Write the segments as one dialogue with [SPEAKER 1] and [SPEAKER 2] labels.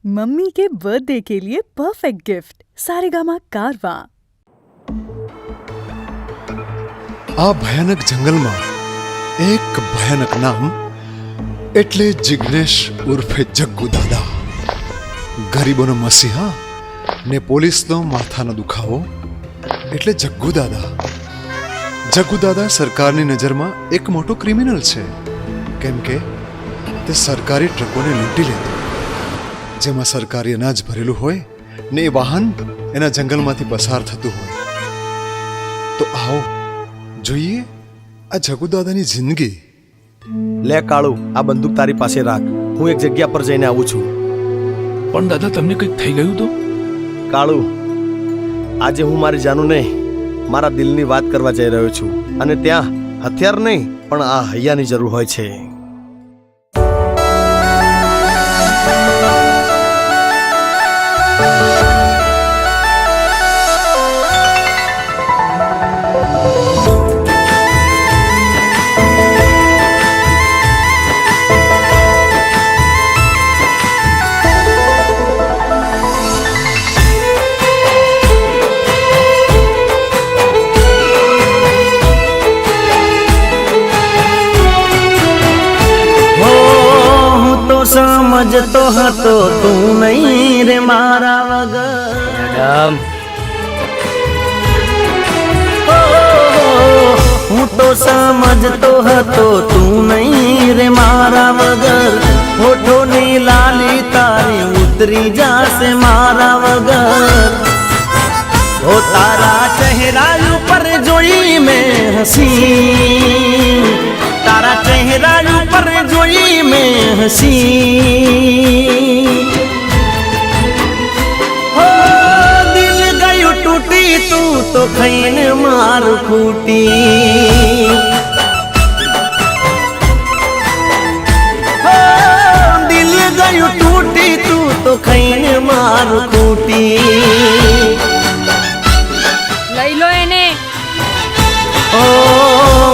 [SPEAKER 1] Mummy के birthday के लिए परफेक्ट गिफ्ट सारेगामा कारवा।
[SPEAKER 2] આ ભયાનક જંગલમાં એક ભયાનક નામ એટલે જિગ્નેશ ઉર્ફે જગ્ગુ દાદા. ગરીબોનો મસીહા ને પોલીસનો માથાનો દુખાવો એટલે જગ્ગુ દાદા. જગ્ગુ દાદા સરકારની નજરમાં એક મોટો ક્રિમિનલ છે, કેમ કે તે સરકારી ટ્રકોને લૂંટી લેતો, જેમાં સરકારી અનાજ ભરેલું હોય ને એ વાહન એના જંગલમાંથી પસાર થતું હોય. તો આવો જોઈએ આ જગ્ગુ દાદાની જિંદગી.
[SPEAKER 3] લે કાળુ, આ બંદૂક તારી પાસે રાખ, હું એક જગ્યા પર જઈને આવું છું.
[SPEAKER 4] પણ દાદા, તમને કંઈક થઈ ગયું તો?
[SPEAKER 3] કાળુ, આજે હું મારી જાનુને મારા દિલની વાત કરવા જઈ રહ્યો છું, અને ત્યાં હથિયાર નહીં પણ આ હૈયાની જરૂર હોય છે.
[SPEAKER 5] સમજતો હતો તું નહીં રે મારા વગર. હું તો સમજતો હતો તું નહીં રે મારા વગર. હોઠોની લાલી તારી ઉતરી જાશે મારા વગર. ઓ તારા ચહેરા ઉપર જોઈ મેં હસી, તારા ચહેરા ઉપર જોઈ મેં હસી. હો દિલ ગયું તૂટી, તું તો ખાઈને માર ફૂટી. હો દિલ ગયું તૂટી, તું તો ખાઈને માર ફૂટી.
[SPEAKER 6] લઈ લો એને.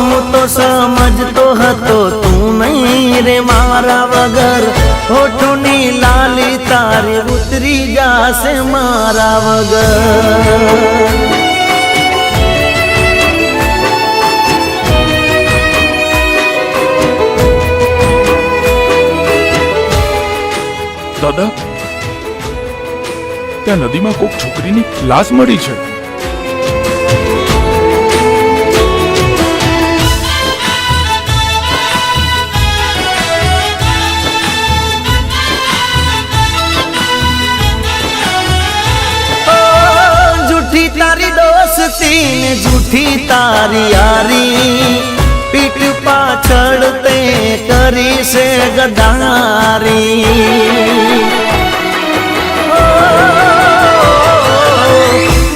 [SPEAKER 5] હું તો સમજતો હતો તું નહીં રે મારા વગર. હોઠોની લાલી તારી ઉતરી જાશે મારા વગર.
[SPEAKER 4] દાદા, ત્યાં નદીમાં કોક છોકરીની લાશ મળી છે.
[SPEAKER 5] તારી દોસ્તી ને જૂઠી તારી યારી, પીઠ પાછળ તે કરી છે ગદારી.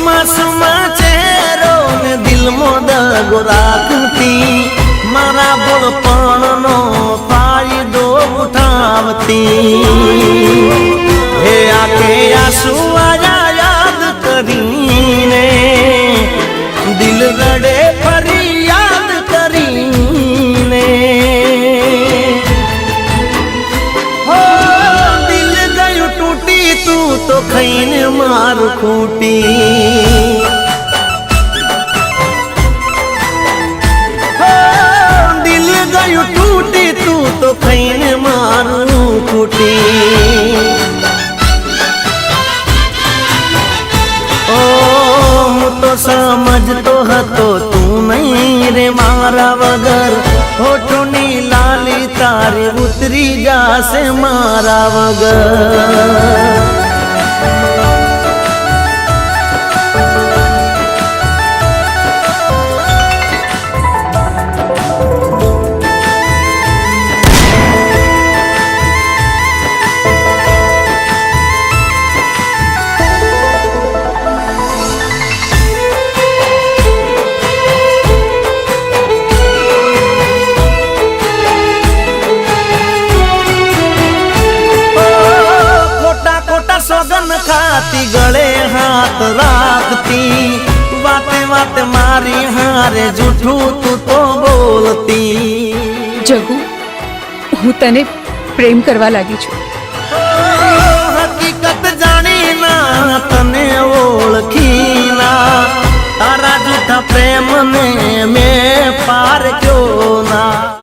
[SPEAKER 5] માસુમા ચહેરો ને દિલમાં દગો રાખતી, મારા બોળપણનો ફાયદો ઉઠાવતી. હે આંખે આંસુ આયા યાદ કરીને, દિલ રડે ફરી યાદ કરીને. હો દિલ ગયું તૂટી, તું તો ખાઈને માર ખૂટી. હો દિલ ગયું તૂટી, તું તો ખાઈને મારું ખૂટી. તો સમજતો હતો તું નહીં રે મારા વગર. હોઠોની લાલી તારી ઉતરી જાશે મારા વગર. સોગન ખાતી, ગળે હાથ રાખતી, વાતે વાતે મારી હારે જૂઠું તું તો બોલતી.
[SPEAKER 6] જગ્ગુ, હું તને પ્રેમ કરવા લાગી છું.
[SPEAKER 5] પ્રેમને મેં પારખ્યો ના.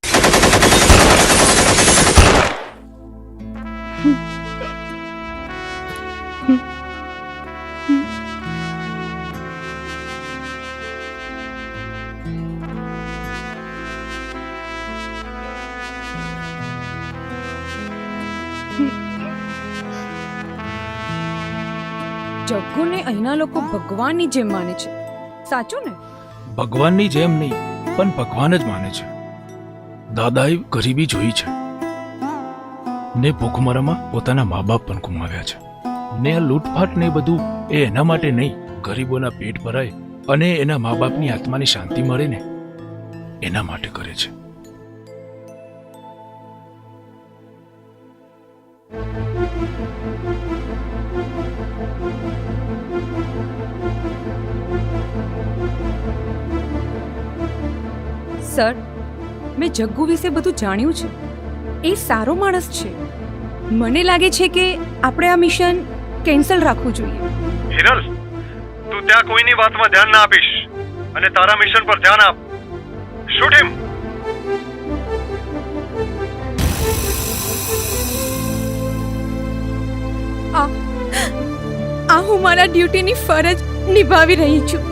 [SPEAKER 6] જગ્ગુને અહીંના લોકો ભગવાનની જેમ માને છે, સાચું ને?
[SPEAKER 4] ભગવાનની જેમ નહીં, પણ ભગવાન જ માને છે. દાદાએ ગરીબી જોઈ છે ને ભૂખમરામાં પોતાના મા બાપ પણ ગુમાવ્યા છે. ને આ લૂંટફાટ ને બધું એ એના માટે નહીં, ગરીબોના પેટ ભરાય અને એના મા બાપની આત્માની શાંતિ મળે ને એના માટે કરે છે.
[SPEAKER 6] સર, મેં જગ્ગુ વિશે બધું જાણ્યું છે. એ સારો માણસ છે. મને લાગે છે કે આપણે આ મિશન કેન્સલ રાખવું જોઈએ.
[SPEAKER 2] હિરલ, તું ત્યાં કોઈની વાતમાં ધ્યાન ના આપીશ અને તારા મિશન પર ધ્યાન આપ. શૂટ હિમ.
[SPEAKER 6] આ હું મારા ડ્યુટીની ફરજ નિભાવી રહી છું.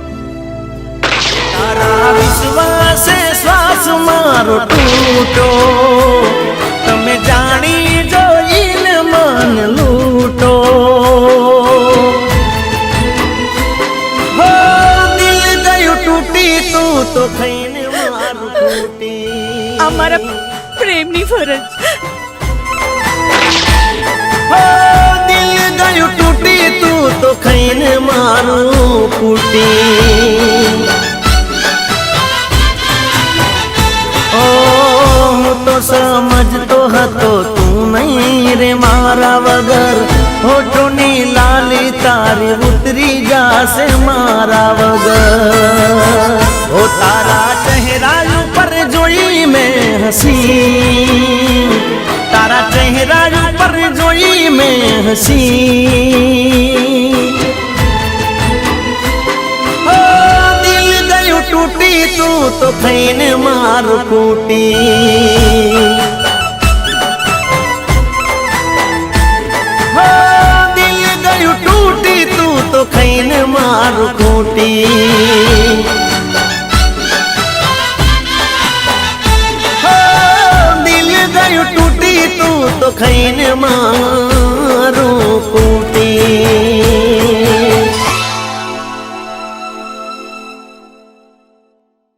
[SPEAKER 5] તારા વિશ્વાસે શ્વાસ મારો તૂટો, તમે જાણી જોઈને મન લૂટો. હો દિલ ગયું તૂટી, તું તો થઈને મારું તૂટી.
[SPEAKER 1] આ મારા પ્રેમની ફરજ.
[SPEAKER 5] હો દિલ ગયું તૂટી, તું તો ખાઈને મારું ફૂટી. હું તો સમજતો હતો તું નહીં રે મારા વગર. હોઠોની લાલી તારી ઉતરી જાશે મારા વગર. ઓ તારા ચહેરા ઉપર જોઈ મેં હસી, તારા ચહેરા ઉપર જોઈ મેં હસી. તૂટી, તું તો થઈને મારું ફૂટી.